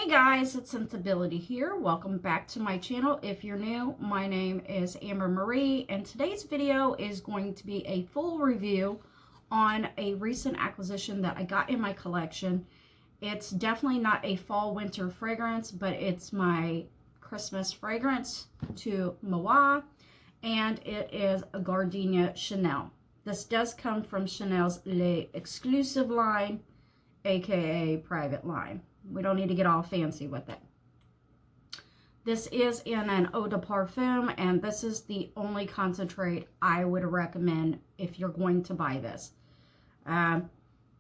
Hey guys, it's Sensibility here. Welcome back to my channel. If you're new, my name is Amber Marie, and today's video is going to be a full review on a recent acquisition that I got in my collection. It's definitely not a fall winter fragrance, but it's my Christmas fragrance to Moa, and it is a Gardenia Chanel. This does come from Chanel's Les Exclusive line, aka private line. We don't need to get all fancy with it. This is in an eau de parfum, and this is the only concentrate I would recommend if you're going to buy this.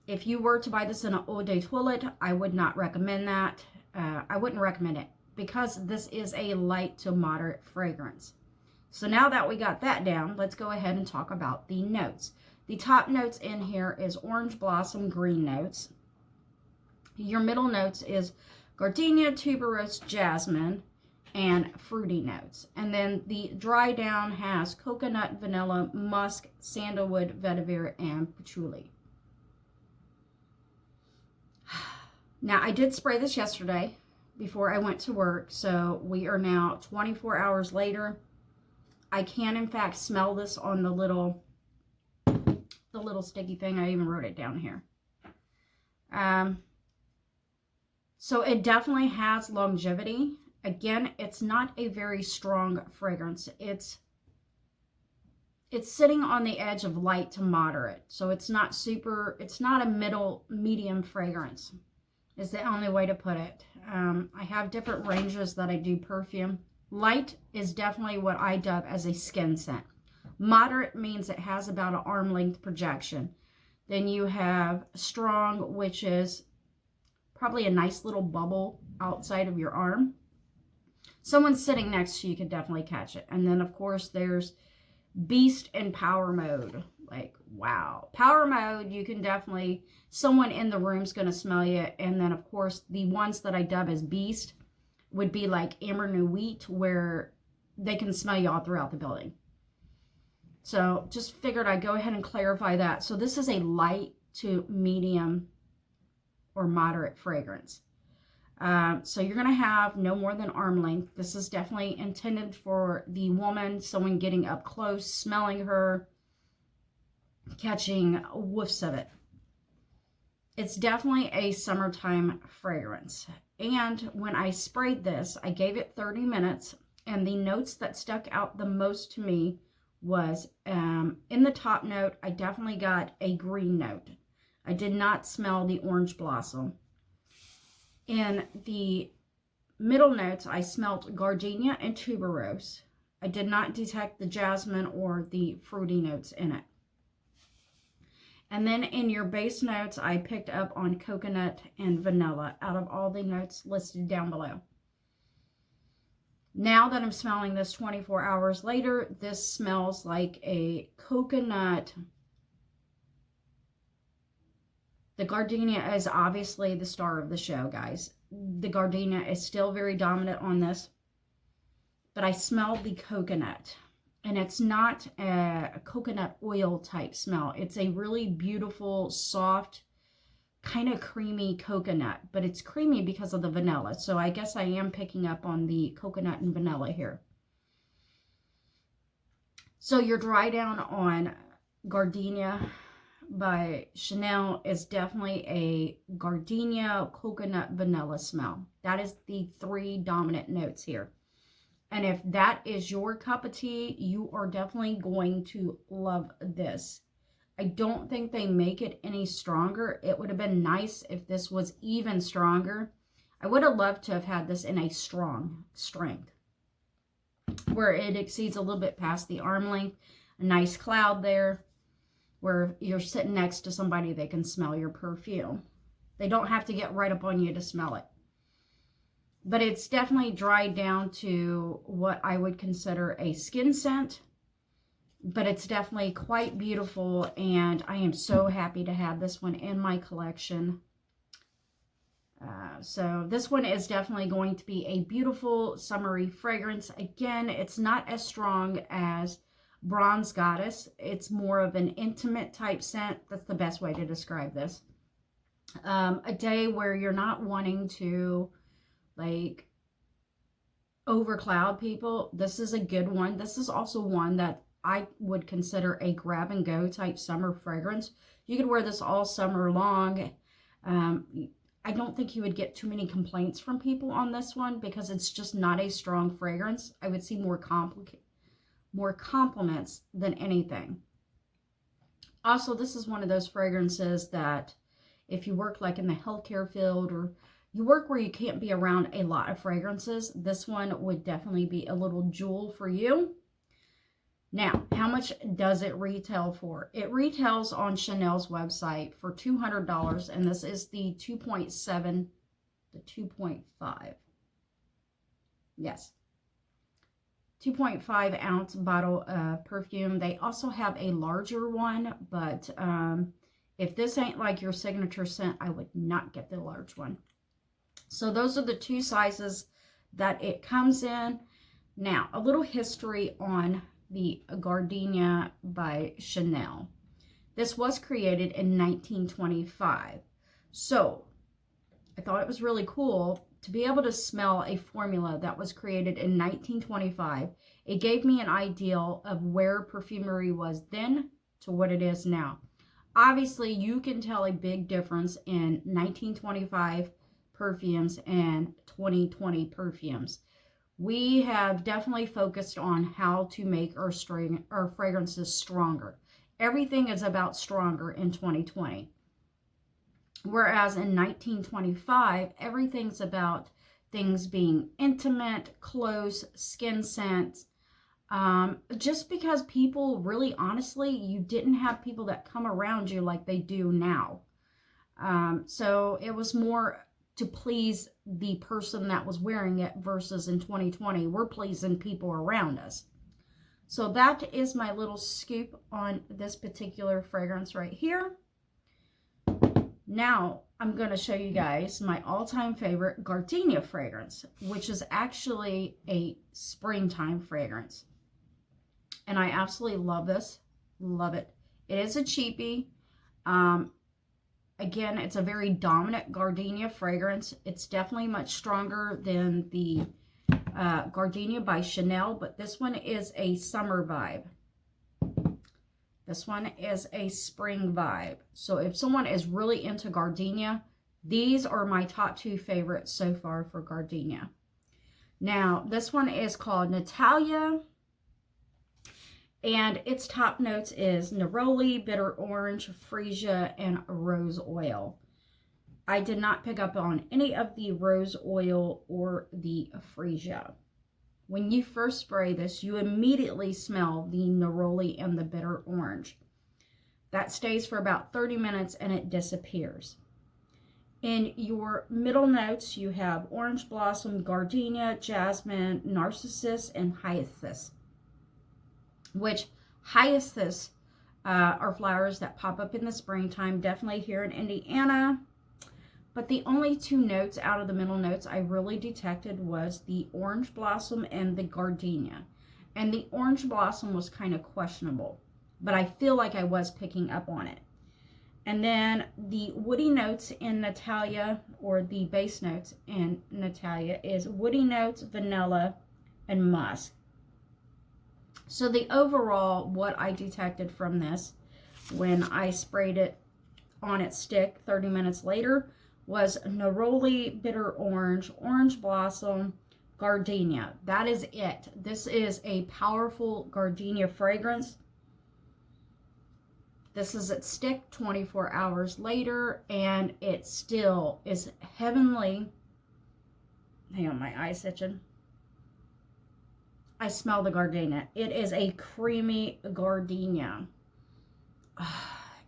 If you were to buy this in an eau de toilette, I would not recommend that. I wouldn't recommend it because this is a light to moderate fragrance. So now that we got that down, let's go ahead and talk about the notes. The top notes in here is orange blossom, green notes. Your middle notes is gardenia, tuberose, jasmine, and fruity notes. And then the dry down has coconut, vanilla, musk, sandalwood, vetiver, and patchouli. Now, I did spray this yesterday before I went to work, so we are now 24 hours later. I can, in fact, smell this on the little sticky thing. I even wrote it down here. So it definitely has longevity. Again, it's not a very strong fragrance. It's sitting on the edge of light to moderate. So it's not a medium fragrance is the only way to put it. I have different ranges that I do perfume. Light is definitely what I dub as a skin scent. Moderate means it has about an arm length projection. Then you have strong, which is probably a nice little bubble outside of your arm. Someone sitting next to you could definitely catch it. And then, of course, there's beast and power mode. Like, wow. Power mode, you can definitely, someone in the room's going to smell you. And then, of course, the ones that I dub as beast would be like Amber New Wheat, where they can smell you all throughout the building. So just figured I'd go ahead and clarify that. So this is a light to medium or moderate fragrance. So you're going to have no more than arm length. This is definitely intended for the woman, someone getting up close, smelling her, catching whiffs of it. It's definitely a summertime fragrance. And when I sprayed this, I gave it 30 minutes, and the notes that stuck out the most to me was in the top note, I definitely got a green note. I did not smell the orange blossom. In the middle notes, I smelled gardenia and tuberose. I did not detect the jasmine or the fruity notes in it. And then in your base notes, I picked up on coconut and vanilla out of all the notes listed down below. Now that I'm smelling this 24 hours later, this smells like a coconut. The gardenia is obviously the star of the show, guys. The gardenia is still very dominant on this. But I smell the coconut. And it's not a coconut oil type smell. It's a really beautiful, soft, kind of creamy coconut. But it's creamy because of the vanilla. So I guess I am picking up on the coconut and vanilla here. So your dry down on Gardenia by Chanel is definitely a gardenia, coconut, vanilla smell. That is the three dominant notes here. And if that is your cup of tea, you are definitely going to love this. I don't think they make it any stronger. It would have been nice if this was even stronger. I would have loved to have had this in a strong strength, where it exceeds a little bit past the arm length. A nice cloud there, where you're sitting next to somebody that can smell your perfume. They don't have to get right up on you to smell it. But it's definitely dried down to what I would consider a skin scent. But it's definitely quite beautiful, and I am so happy to have this one in my collection. So this one is definitely going to be a beautiful summery fragrance. Again, it's not as strong as Bronze Goddess. It's more of an intimate type scent. That's the best way to describe this. A day where you're not wanting to like over cloud people, this is a good one. This is also one that I would consider a grab and go type summer fragrance. You could wear this all summer long. I don't think you would get too many complaints from people on this one because it's just not a strong fragrance. I would see more compliments than anything. Also, this is one of those fragrances that if you work like in the healthcare field or you work where you can't be around a lot of fragrances, this one would definitely be a little jewel for you. Now, how much does it retail for? It retails on Chanel's website for $200, and this is the 2.7, the 2.5. Yes. 2.5 ounce bottle of perfume. They also have a larger one, but if this ain't like your signature scent, I would not get the large one. So those are the two sizes that it comes in. Now, a little history on the Gardenia by Chanel. This was created in 1925. So I thought it was really cool to be able to smell a formula that was created in 1925. It gave me an idea of where perfumery was then to what it is now. Obviously, you can tell a big difference in 1925 perfumes and 2020 perfumes. We have definitely focused on how to make our fragrances stronger. Everything is about stronger in 2020. Whereas in 1925, everything's about things being intimate, close, skin scent. Just because people, really honestly, you didn't have people that come around you like they do now. So it was more to please the person that was wearing it versus in 2020, we're pleasing people around us. So that is my little scoop on this particular fragrance right here. Now, I'm going to show you guys my all-time favorite Gardenia fragrance, which is actually a springtime fragrance. And I absolutely love this. Love it. It is a cheapie. Again, it's a very dominant Gardenia fragrance. It's definitely much stronger than the Gardenia by Chanel, but this one is a summer vibe. This one is a spring vibe. So if someone is really into Gardenia, these are my top two favorites so far for Gardenia. Now, this one is called Natalie, and its top notes is neroli, bitter orange, freesia, and rose oil. I did not pick up on any of the rose oil or the freesia. When you first spray this, you immediately smell the neroli and the bitter orange. That stays for about 30 minutes and it disappears. In your middle notes, you have orange blossom, gardenia, jasmine, narcissus, and hyacinth. Which hyacinths are flowers that pop up in the springtime, definitely here in Indiana. But the only two notes out of the middle notes I really detected was the orange blossom and the gardenia. And the orange blossom was kind of questionable, but I feel like I was picking up on it. And then the woody notes in Natalie, or the base notes in Natalie, is woody notes, vanilla, and musk. So the overall, what I detected from this when I sprayed it on its stick 30 minutes later was neroli, bitter orange, orange blossom, gardenia. That is it. This is a powerful gardenia fragrance. This is its stick 24 hours later, and it still is heavenly. Hang on, my eye's itching. I smell the gardenia. It is a creamy gardenia.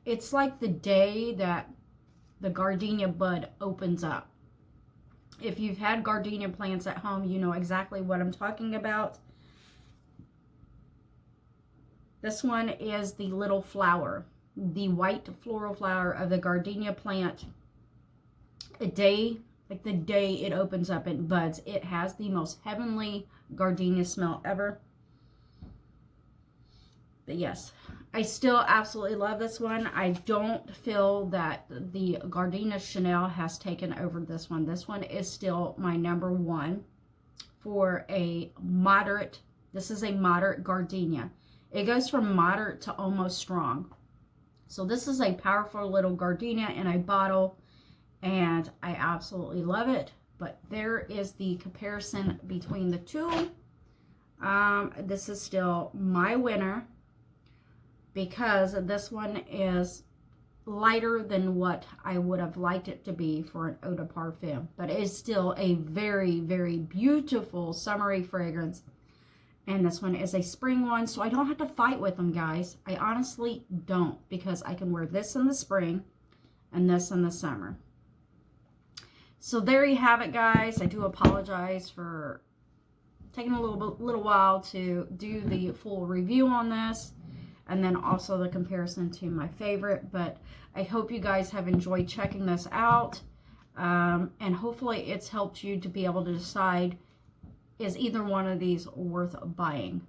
It's like the day that the gardenia bud opens up. If you've had gardenia plants at home, you know exactly what I'm talking about. This one is the little flower, the white floral flower of the gardenia plant. The day it opens up and buds, it has the most heavenly gardenia smell ever. But yes, I still absolutely love this one. I don't feel that the Gardenia Chanel has taken over this one. This one is still my number one for a moderate. This is a moderate Gardenia. It goes from moderate to almost strong. So this is a powerful little Gardenia in a bottle, and I absolutely love it. But there is the comparison between the two. This is still my winner, because this one is lighter than what I would have liked it to be for an eau de parfum. But it is still a very, very beautiful summery fragrance. And this one is a spring one, so I don't have to fight with them, guys. I honestly don't, because I can wear this in the spring and this in the summer. So there you have it, guys. I do apologize for taking a little while to do the full review on this, and then also the comparison to my favorite. But I hope you guys have enjoyed checking this out, and hopefully it's helped you to be able to decide, is either one of these worth buying.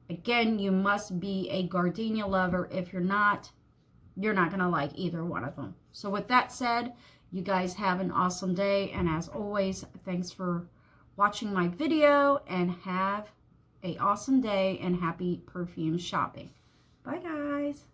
Again, you must be a Gardenia lover. If you're not going to like either one of them. So with that said, you guys have an awesome day, and as always, thanks for watching my video, and have an awesome day and happy perfume shopping. Bye, guys.